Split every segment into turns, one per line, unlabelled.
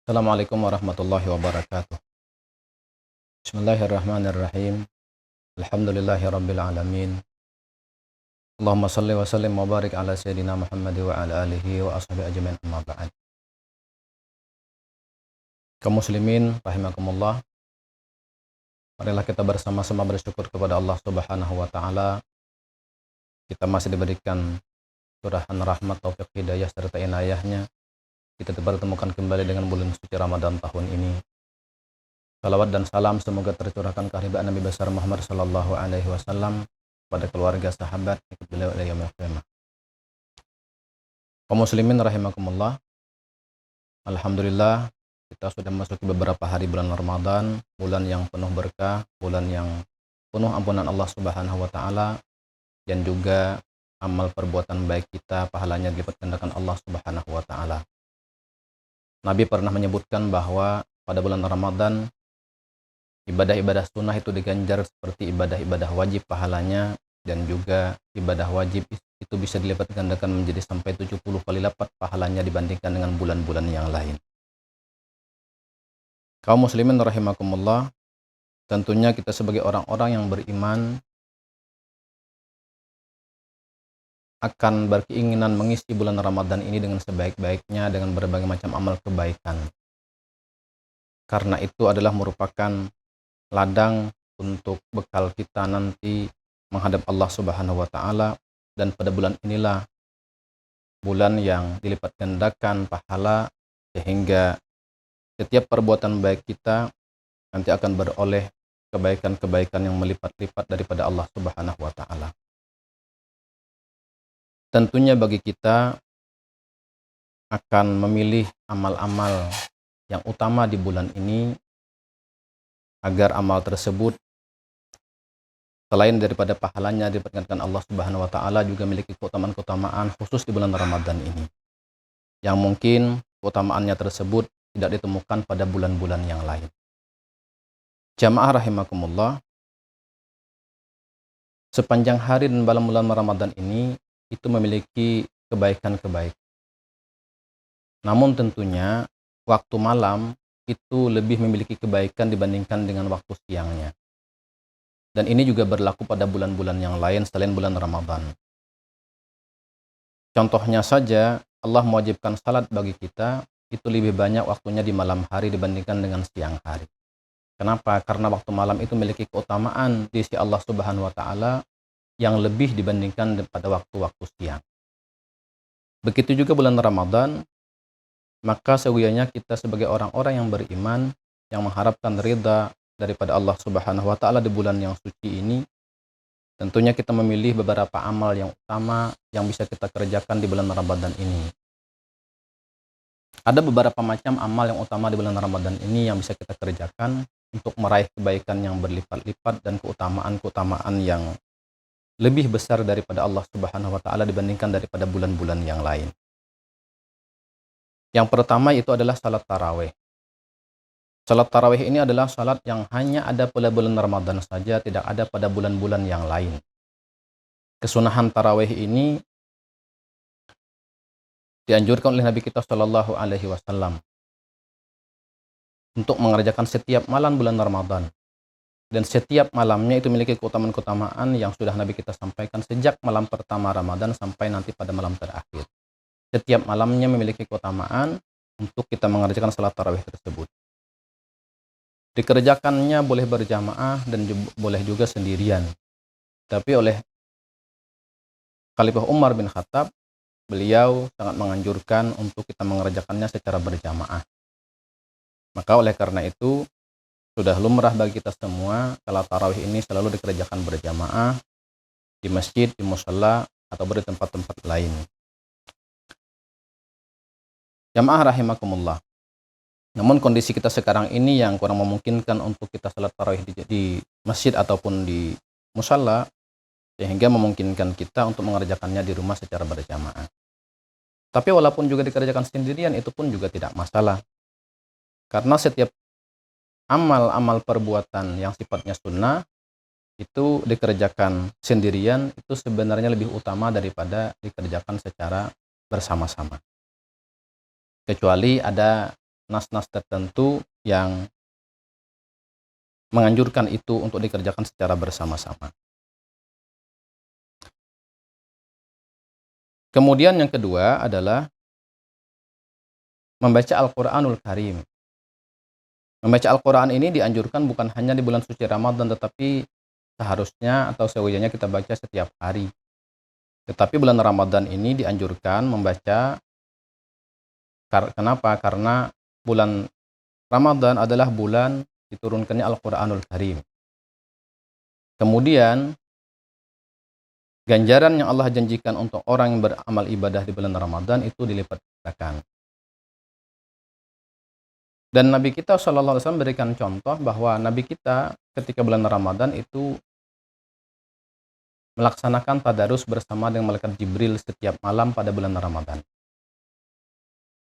Assalamualaikum warahmatullahi wabarakatuh. Bismillahirrahmanirrahim. Alhamdulillahi rabbil alamin. Allahumma salli wa sallim wa barik ala sayyidina Muhammad wa ala alihi wa ashabihi ajmain, amma ba'd. Kaum muslimin rahimakumullah, marilah kita bersama-sama bersyukur kepada Allah Subhanahu wa taala. Kita masih diberikan curahan rahmat, taufik, hidayah serta inayahnya. Kita dipertemukan kembali dengan bulan suci Ramadan tahun ini. Salawat dan salam semoga tercurahkan ke ahli Nabi besar Muhammad sallallahu alaihi wasallam, pada keluarga, sahabat, ikut beliau ila yaumil qiyamah. Kaum muslimin rahimakumullah, alhamdulillah kita sudah memasuki beberapa hari bulan Ramadan, bulan yang penuh berkah, bulan yang penuh ampunan Allah Subhanahu wa taala, dan juga amal perbuatan baik kita pahalanya dilipat gandakan Allah Subhanahu wa taala. Nabi pernah menyebutkan bahwa pada bulan Ramadan ibadah-ibadah sunnah itu diganjar seperti ibadah-ibadah wajib pahalanya, dan juga ibadah wajib itu bisa dilipat gandakan menjadi sampai 70 kali lipat pahalanya dibandingkan dengan bulan-bulan yang lain. Kaum muslimin rahimakumullah, tentunya kita sebagai orang-orang yang beriman akan berkeinginan mengisi bulan Ramadan ini dengan sebaik-baiknya dengan berbagai macam amal kebaikan. Karena itu adalah merupakan ladang untuk bekal kita nanti menghadap Allah Subhanahu wa taala, dan pada bulan inilah bulan yang dilipat gandakan pahala, sehingga setiap perbuatan baik kita nanti akan beroleh kebaikan-kebaikan yang melipat-lipat daripada Allah Subhanahu wa taala. Tentunya bagi kita akan memilih amal-amal yang utama di bulan ini, agar amal tersebut selain daripada pahalanya didapatkan Allah Subhanahu wa taala juga memiliki keutamaan-keutamaan khusus di bulan Ramadan ini, yang mungkin keutamaannya tersebut tidak ditemukan pada bulan-bulan yang lain. Jamaah rahimakumullah, sepanjang hari dan malam bulan Ramadan ini itu memiliki kebaikan-kebaikan. Namun tentunya waktu malam itu lebih memiliki kebaikan dibandingkan dengan waktu siangnya. Dan ini juga berlaku pada bulan-bulan yang lain selain bulan Ramadan. Contohnya saja, Allah mewajibkan salat bagi kita itu lebih banyak waktunya di malam hari dibandingkan dengan siang hari. Kenapa? Karena waktu malam itu memiliki keutamaan di sisi Allah Subhanahu wa taala yang lebih dibandingkan pada waktu-waktu siang. Begitu juga bulan Ramadan, maka sewianya kita sebagai orang-orang yang beriman, yang mengharapkan ridha daripada Allah Subhanahu wa taala di bulan yang suci ini, tentunya kita memilih beberapa amal yang utama yang bisa kita kerjakan di bulan Ramadan ini. Ada beberapa macam amal yang utama di bulan Ramadan ini yang bisa kita kerjakan untuk meraih kebaikan yang berlipat-lipat dan keutamaan-keutamaan yang lebih besar daripada Allah Subhanahu wa taala dibandingkan daripada bulan-bulan yang lain. Yang pertama itu adalah salat tarawih. Salat tarawih ini adalah salat yang hanya ada pada bulan Ramadan saja, tidak ada pada bulan-bulan yang lain. Kesunahan tarawih ini dianjurkan oleh Nabi kita Shallallahu alaihi wasallam untuk mengerjakan setiap malam bulan Ramadan. Dan setiap malamnya itu memiliki keutamaan-keutamaan yang sudah Nabi kita sampaikan sejak malam pertama Ramadan sampai nanti pada malam terakhir. Setiap malamnya memiliki keutamaan untuk kita mengerjakan salat tarawih tersebut. Dikerjakannya boleh berjamaah dan boleh juga sendirian. Tapi oleh Khalifah Umar bin Khattab, beliau sangat menganjurkan untuk kita mengerjakannya secara berjamaah. Maka oleh karena itu, sudah lumrah bagi kita semua salat tarawih ini selalu dikerjakan berjamaah di masjid, di musholla, atau di tempat-tempat lain. Jamaah rahimakumullah. Namun kondisi kita sekarang ini yang kurang memungkinkan untuk kita salat tarawih di masjid ataupun di musholla, sehingga memungkinkan kita untuk mengerjakannya di rumah secara berjamaah. Tapi walaupun juga dikerjakan sendirian, itu pun juga tidak masalah. Karena setiap amal-amal perbuatan yang sifatnya sunnah itu dikerjakan sendirian itu sebenarnya lebih utama daripada dikerjakan secara bersama-sama. Kecuali ada nas-nas tertentu yang menganjurkan itu untuk dikerjakan secara bersama-sama. Kemudian yang kedua adalah membaca Al-Quranul Karim. Membaca Al-Quran ini dianjurkan bukan hanya di bulan suci Ramadan, tetapi seharusnya atau sewajarnya kita baca setiap hari. Tetapi bulan Ramadan ini dianjurkan membaca. Kenapa? Karena bulan Ramadan adalah bulan diturunkannya Al-Quranul Karim. Kemudian ganjaran yang Allah janjikan untuk orang yang beramal ibadah di bulan Ramadan itu dilipat gandakan. Dan Nabi kita SAW berikan contoh bahwa Nabi kita ketika bulan Ramadan itu melaksanakan tadarus bersama dengan malaikat Jibril setiap malam pada bulan Ramadan.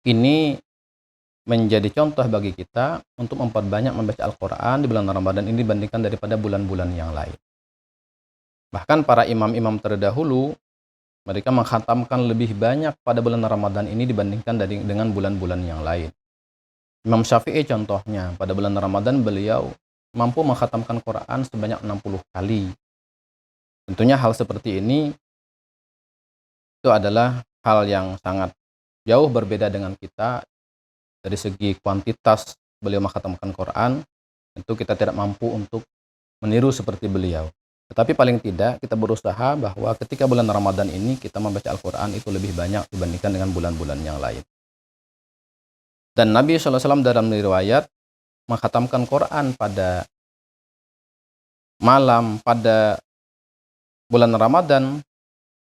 Ini menjadi contoh bagi kita untuk memperbanyak membaca Al-Quran di bulan Ramadan ini dibandingkan daripada bulan-bulan yang lain. Bahkan para imam-imam terdahulu, mereka mengkhatamkan lebih banyak pada bulan Ramadan ini dibandingkan dengan bulan-bulan yang lain. Imam Syafi'i contohnya, pada bulan Ramadan beliau mampu mengkhatamkan Quran sebanyak 60 kali. Tentunya hal seperti ini itu adalah hal yang sangat jauh berbeda dengan kita dari segi kuantitas beliau mengkhatamkan Quran. Tentu kita tidak mampu untuk meniru seperti beliau. Tetapi paling tidak kita berusaha bahwa ketika bulan Ramadan ini kita membaca Al-Quran itu lebih banyak dibandingkan dengan bulan-bulan yang lain. Dan Nabi SAW dalam riwayat mengkhatamkan Quran pada malam pada bulan Ramadan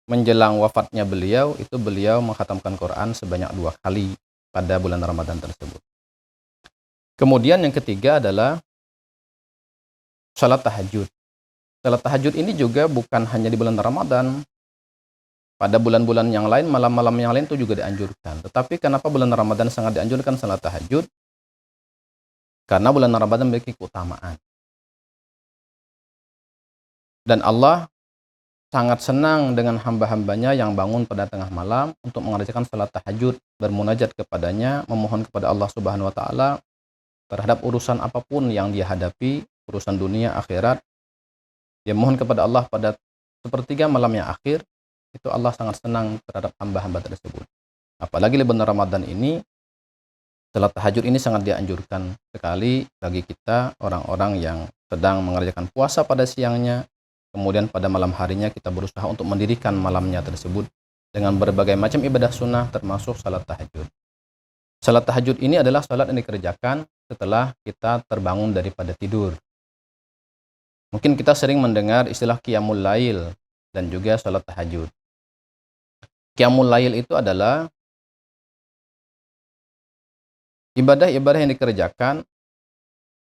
menjelang wafatnya beliau, itu beliau mengkhatamkan Quran sebanyak 2 kali pada bulan Ramadan tersebut. Kemudian yang ketiga adalah salat tahajud. Salat tahajud ini juga bukan hanya di bulan Ramadan. Pada bulan-bulan yang lain, malam-malam yang lain itu juga dianjurkan. Tetapi kenapa bulan Ramadan sangat dianjurkan salat tahajud? Karena bulan Ramadan memiliki keutamaan. Dan Allah sangat senang dengan hamba-hambanya yang bangun pada tengah malam untuk mengerjakan salat tahajud, bermunajat kepadanya, memohon kepada Allah Subhanahu wa taala terhadap urusan apapun yang dia hadapi, urusan dunia, akhirat. Dia mohon kepada Allah pada sepertiga malam yang akhir, itu Allah sangat senang terhadap hamba-hamba tersebut. Apalagi di bulan Ramadan ini, salat tahajud ini sangat dianjurkan sekali bagi kita, orang-orang yang sedang mengerjakan puasa pada siangnya, kemudian pada malam harinya kita berusaha untuk mendirikan malamnya tersebut dengan berbagai macam ibadah sunnah termasuk salat tahajud. Salat tahajud ini adalah salat yang dikerjakan setelah kita terbangun daripada tidur. Mungkin kita sering mendengar istilah qiyamul lail dan juga salat tahajud. Qiyamul lail itu adalah ibadah-ibadah yang dikerjakan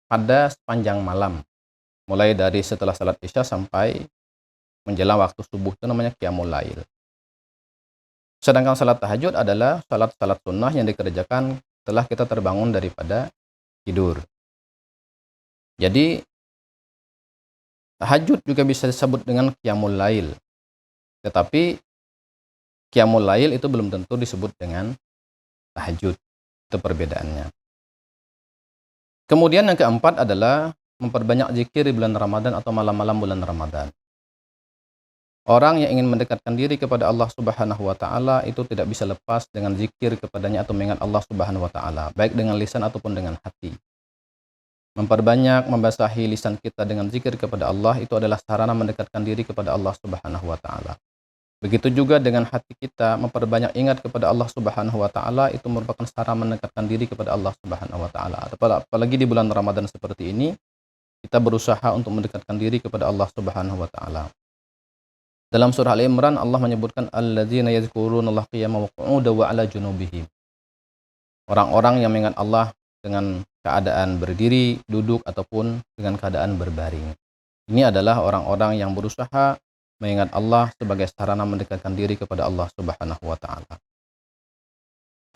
pada sepanjang malam. Mulai dari setelah salat isya sampai menjelang waktu subuh, itu namanya qiyamul lail. Sedangkan salat tahajud adalah salat-salat sunnah yang dikerjakan setelah kita terbangun daripada tidur. Jadi tahajud juga bisa disebut dengan qiyamul lail. Tetapi qiyamul lail itu belum tentu disebut dengan tahajud. Itu perbedaannya. Kemudian yang keempat adalah memperbanyak zikir di bulan Ramadan atau malam-malam bulan Ramadan. Orang yang ingin mendekatkan diri kepada Allah Subhanahu wa taala itu tidak bisa lepas dengan zikir kepadanya atau mengingat Allah Subhanahu wa taala, baik dengan lisan ataupun dengan hati. Memperbanyak membasahi lisan kita dengan zikir kepada Allah itu adalah sarana mendekatkan diri kepada Allah Subhanahu wa taala. Begitu juga dengan hati kita memperbanyak ingat kepada Allah Subhanahu wa taala itu merupakan sarana mendekatkan diri kepada Allah Subhanahu wa taala. Apalagi di bulan Ramadan seperti ini, kita berusaha untuk mendekatkan diri kepada Allah Subhanahu wa taala. Dalam surah Al-Imran Allah menyebutkan alladzina yadhkurunallaha qiyaman wa qu'udan wa 'ala junubihim. Orang-orang yang mengingat Allah dengan keadaan berdiri, duduk ataupun dengan keadaan berbaring. Ini adalah orang-orang yang berusaha mengingat Allah sebagai sarana mendekatkan diri kepada Allah Subhanahu wa taala.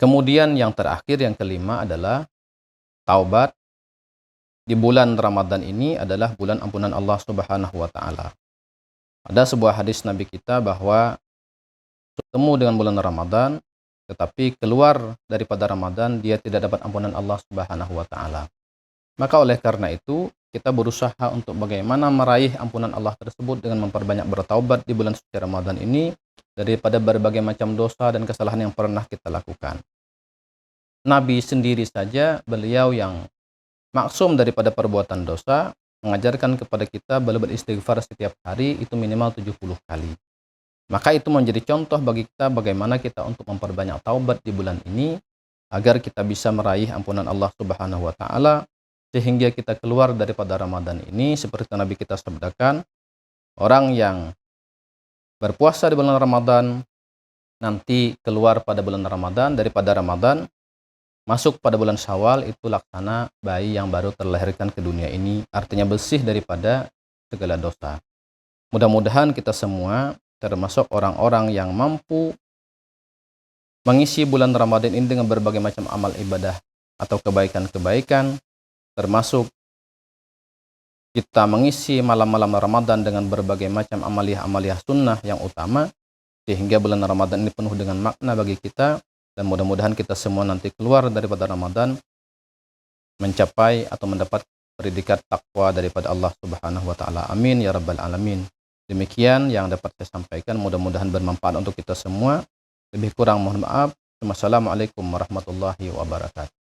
Kemudian yang terakhir, yang kelima adalah taubat. Di bulan Ramadan ini adalah bulan ampunan Allah Subhanahu wa taala. Ada sebuah hadis Nabi kita bahwa bertemu dengan bulan Ramadan tetapi keluar daripada Ramadan dia tidak dapat ampunan Allah Subhanahu wa taala. Maka oleh karena itu kita berusaha untuk bagaimana meraih ampunan Allah tersebut dengan memperbanyak bertaubat di bulan suci Ramadan ini daripada berbagai macam dosa dan kesalahan yang pernah kita lakukan. Nabi sendiri saja, beliau yang maksum daripada perbuatan dosa, mengajarkan kepada kita beliau beristighfar setiap hari itu minimal 70 kali. Maka itu menjadi contoh bagi kita bagaimana kita untuk memperbanyak taubat di bulan ini agar kita bisa meraih ampunan Allah Subhanahu wa taala sehingga kita keluar daripada Ramadan ini seperti Nabi kita sabdakan, orang yang berpuasa di bulan Ramadan nanti keluar pada bulan Ramadan, daripada Ramadan masuk pada bulan Syawal itu laksana bayi yang baru terlahirkan ke dunia ini, artinya bersih daripada segala dosa. Mudah-mudahan kita semua termasuk orang-orang yang mampu mengisi bulan Ramadan ini dengan berbagai macam amal ibadah atau kebaikan-kebaikan, termasuk kita mengisi malam-malam Ramadan dengan berbagai macam amaliyah-amaliyah sunnah yang utama, sehingga bulan Ramadan ini penuh dengan makna bagi kita, dan mudah-mudahan kita semua nanti keluar daripada Ramadan mencapai atau mendapat predikat takwa daripada Allah Subhanahu wa taala. Amin ya rabbal alamin. Demikian yang dapat saya sampaikan, mudah-mudahan bermanfaat untuk kita semua. Lebih kurang mohon maaf. Wassalamualaikum warahmatullahi wabarakatuh.